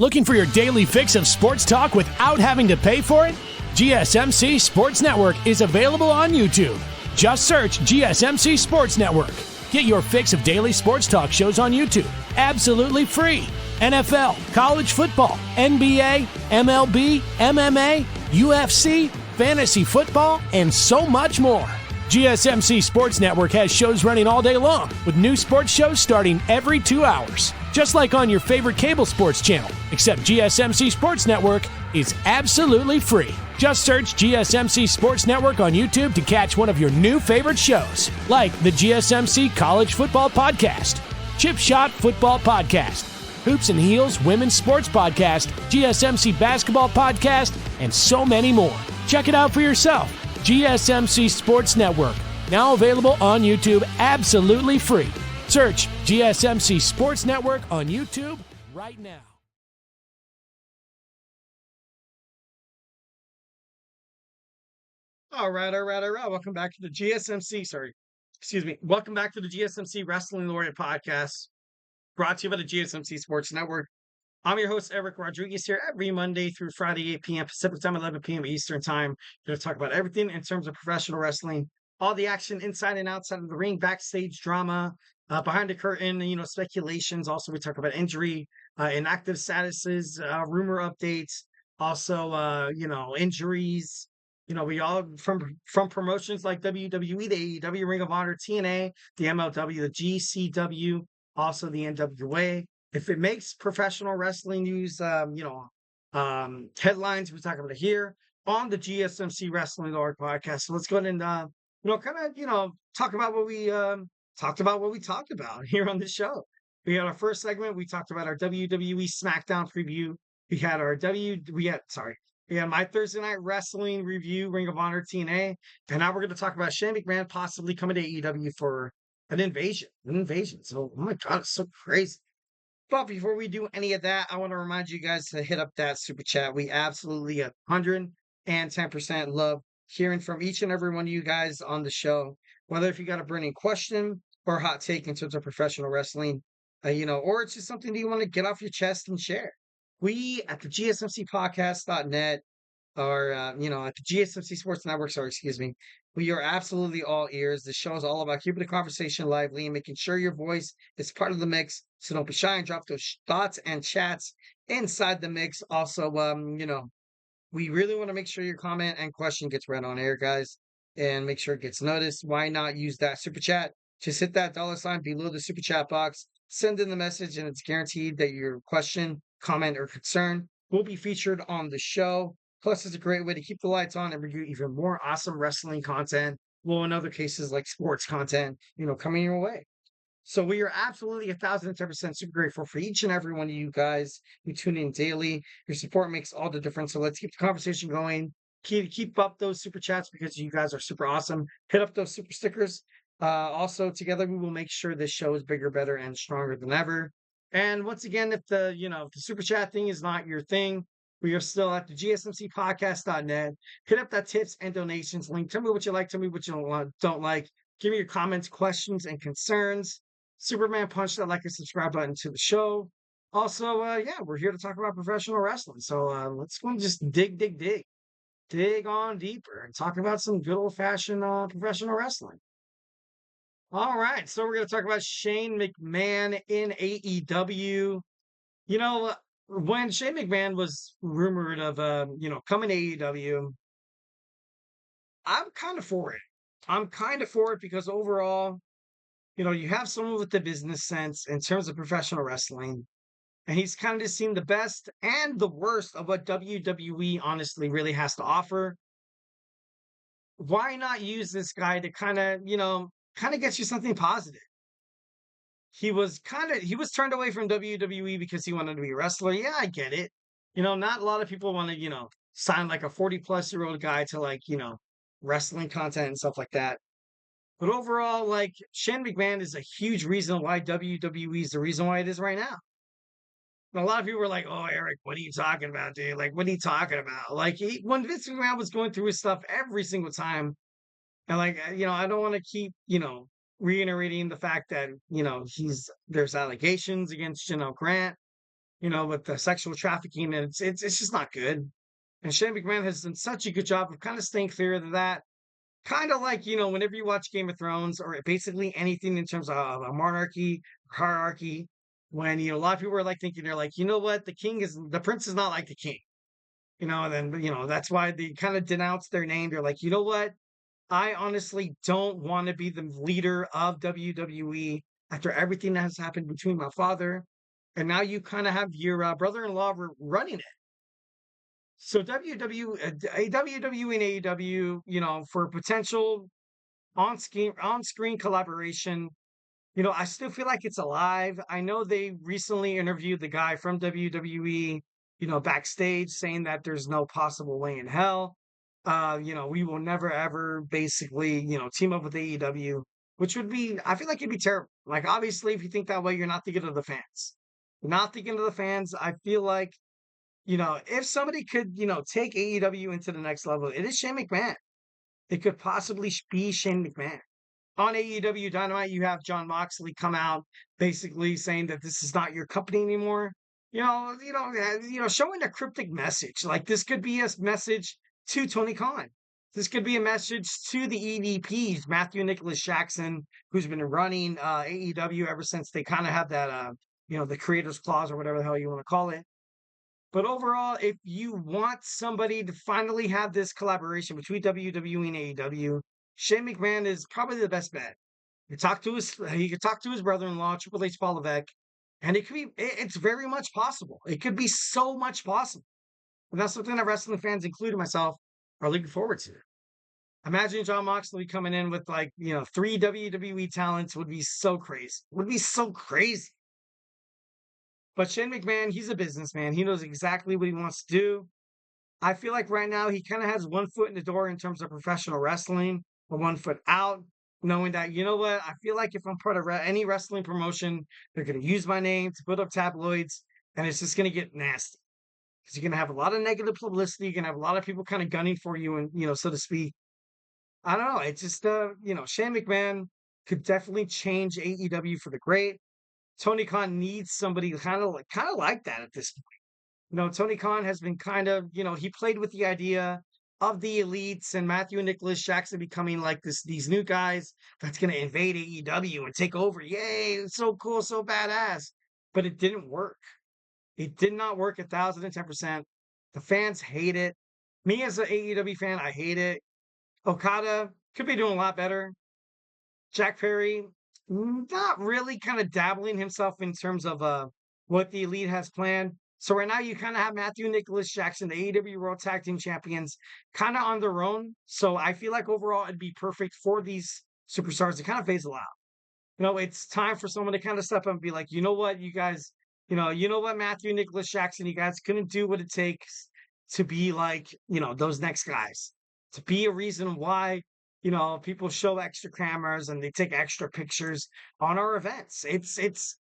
Looking for your daily fix of sports talk without having to pay for it? GSMC Sports Network is available on YouTube. Just search GSMC Sports Network. Get your fix of daily sports talk shows on YouTube, absolutely free. NFL, college football, NBA, MLB, MMA, UFC, fantasy football, and so much more. GSMC Sports Network has shows running all day long, with new sports shows starting every 2 hours. Just like on your favorite cable sports channel, except GSMC Sports Network is absolutely free. Just search GSMC Sports Network on YouTube to catch one of your new favorite shows, like the GSMC College Football Podcast, Chip Shot Football Podcast, Hoops and Heels Women's Sports Podcast, GSMC Basketball Podcast, and so many more. Check it out for yourself. GSMC Sports Network, now available on YouTube absolutely free. Search GSMC Sports Network on YouTube right now. All right. Welcome back to the Welcome back to the GSMC Wrestling Laureate podcast, brought to you by the GSMC Sports Network. I'm your host, Eric Rodriguez, here every Monday through Friday, 8 p.m. Pacific Time, 11 p.m. Eastern Time. We're going to talk about everything in terms of professional wrestling, all the action inside and outside of the ring, backstage drama, behind the curtain, speculations. Also, we talk about injury, inactive statuses, rumor updates, also, injuries. We all from promotions like WWE, the AEW, Ring of Honor, TNA, the MLW, the GCW, also the NWA. If it makes professional wrestling news, headlines, we talk about it here on the GSMC Wrestling Laureate podcast. So let's go ahead and, talk about what we talked about here on this show. We had our first segment. We talked about our WWE SmackDown preview. We had my Thursday Night Wrestling review, Ring of Honor, TNA. And now we're going to talk about Shane McMahon possibly coming to AEW for an invasion. So, oh my God, it's so crazy. But before we do any of that, I want to remind you guys to hit up that super chat. We absolutely 110% love hearing from each and every one of you guys on the show. Whether if you got a burning question or a hot take in terms of professional wrestling, or it's just something that you want to get off your chest and share. We at the GSMCpodcast.net or, at the GSMC Sports Network, we are absolutely all ears. The show is all about keeping the conversation lively and making sure your voice is part of the mix. So don't be shy and drop those thoughts and chats inside the mix. Also, we really want to make sure your comment and question gets read on air, guys, and make sure it gets noticed. Why not use that super chat? Just hit that $ below the super chat box, send in the message, and it's guaranteed that your question, comment, or concern will be featured on the show. Plus, it's a great way to keep the lights on and bring you even more awesome wrestling content. Well, in other cases, like sports content, coming your way. So we are absolutely 1,010% super grateful for each and every one of you guys who tune in daily. Your support makes all the difference. So let's keep the conversation going. Keep up those super chats because you guys are super awesome. Hit up those super stickers. Also, together we will make sure this show is bigger, better, and stronger than ever. And once again, if the super chat thing is not your thing, we are still at the GSMCpodcast.net. Hit up that tips and donations link. Tell me what you like. Tell me what you don't like. Give me your comments, questions, and concerns. Superman punch that like and subscribe button to the show. Also, we're here to talk about professional wrestling. So let's go and just dig on deeper and talk about some good old-fashioned professional wrestling. All right, so we're going to talk about Shane McMahon in AEW. When Shane McMahon was rumored of, coming to AEW, I'm kind of for it. Because overall, you have someone with the business sense in terms of professional wrestling, and he's kind of seen the best and the worst of what WWE honestly really has to offer. Why not use this guy to kind of get you something positive? He was turned away from WWE because he wanted to be a wrestler. Yeah, I get it. Not a lot of people want to, sign like a 40-plus-year-old guy to wrestling content and stuff like that. But overall, Shane McMahon is a huge reason why WWE is the reason why it is right now. And a lot of people were like, "Oh, Eric, what are you talking about, dude? What are you talking about?" When Vince McMahon was going through his stuff every single time, and I don't want to keep, reiterating the fact that, there's allegations against, Grant. with the sexual trafficking, and it's just not good. And Shane McMahon has done such a good job of kind of staying clear of that. Kind of like, whenever you watch Game of Thrones or basically anything in terms of a monarchy, hierarchy, when, a lot of people are like thinking, they're like, you know what, the prince is not like the king, and then, that's why they kind of denounce their name. They're like, you know what, I honestly don't want to be the leader of WWE after everything that has happened between my father. And now you kind of have your brother-in-law running it. So WWE and AEW, for potential on-screen collaboration, I still feel like it's alive. I know they recently interviewed the guy from WWE, backstage saying that there's no possible way in hell. We will never ever basically, team up with AEW, which would be, I feel like it'd be terrible. Like, obviously, if you think that way, you're not thinking of the fans. You're not thinking of the fans. I feel like, if somebody could, take AEW into the next level, it is Shane McMahon. It could possibly be Shane McMahon. On AEW Dynamite, you have John Moxley come out basically saying that this is not your company anymore. Showing a cryptic message. Like, this could be a message to Tony Khan. This could be a message to the EVPs, Matthew Nicholas Jackson, who's been running AEW ever since they kind of had that, the creators clause or whatever the hell you want to call it. But overall, if you want somebody to finally have this collaboration between WWE and AEW, Shane McMahon is probably the best bet. He could talk to his brother-in-law, Triple H Paul Levesque, and it's very much possible. It could be so much possible. And that's something that wrestling fans, including myself, are looking forward to. Imagine John Moxley coming in with 3 WWE talents would be so crazy. Would be so crazy. But Shane McMahon, he's a businessman. He knows exactly what he wants to do. I feel like right now he kind of has one foot in the door in terms of professional wrestling, or one foot out, knowing that, you know what, I feel like if I'm part of any wrestling promotion, they're going to use my name to put up tabloids, and it's just going to get nasty. Because you're going to have a lot of negative publicity. You're going to have a lot of people kind of gunning for you, and, so to speak. I don't know. It's just, Shane McMahon could definitely change AEW for the great. Tony Khan needs somebody kind of like that at this point. Tony Khan has been kind of, he played with the idea of the elites and Matthew and Nicholas Jackson becoming like these new guys that's going to invade AEW and take over. Yay, it's so cool, so badass. But it didn't work. It did not work 1,010%. The fans hate it. Me as an AEW fan, I hate it. Okada could be doing a lot better. Jack Perry, not really, kind of dabbling himself in terms of what the elite has planned. So right now you kind of have Matthew and Nicholas Jackson, the AEW World Tag Team Champions, kind of on their own. So I feel like overall it'd be perfect for these superstars to kind of phase out. It's time for someone to kind of step up and be like, you know what, you guys, you know what, Matthew and Nicholas Jackson, you guys couldn't do what it takes to be like, those next guys, to be a reason why, people show extra cameras and they take extra pictures on our events. It's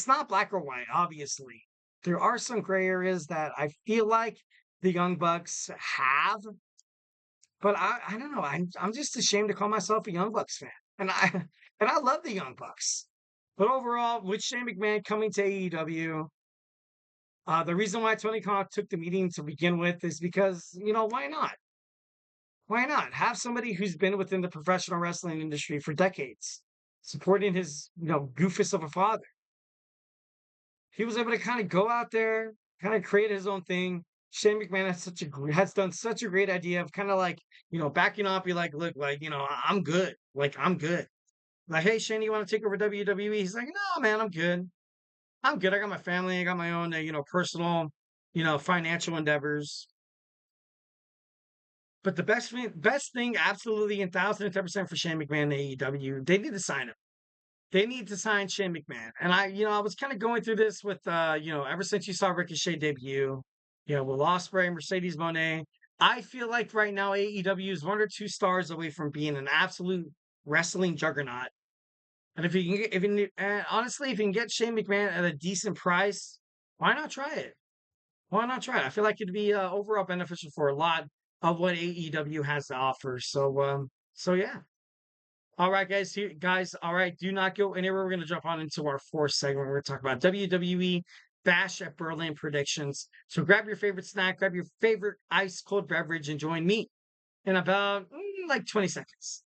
not black or white, obviously. There are some gray areas that I feel like the Young Bucks have, but I don't know. I'm just ashamed to call myself a Young Bucks fan, and I love the Young Bucks. But overall, with Shane McMahon coming to AEW, the reason why Tony Khan took the meeting to begin with is because, why not? Why not have somebody who's been within the professional wrestling industry for decades, supporting his, goofus of a father? He was able to kind of go out there, kind of create his own thing. Shane McMahon has done such a great idea of kind of like, backing off, be like, look, like, I'm good. Like, I'm good. Like, hey, Shane, you want to take over WWE? He's like, no, man, I'm good. I'm good. I got my family. I got my own, personal, financial endeavors. But the best thing, absolutely, 1,010% for Shane McMahon and AEW, they need to sign him. They need to sign Shane McMahon. And I was kind of going through this with, ever since you saw Ricochet debut, Will Ospreay, Mercedes Moné. I feel like right now AEW is 1 or 2 stars away from being an absolute wrestling juggernaut. And if you can get, honestly, if you can get Shane McMahon at a decent price, why not try it? Why not try it? I feel like it'd be overall beneficial for a lot of what AEW has to offer. So yeah. All right, guys. All right. Do not go anywhere. We're going to jump on into our fourth segment. We're going to talk about WWE Bash at Berlin predictions. So grab your favorite snack, grab your favorite ice cold beverage, and join me in about like 20 seconds.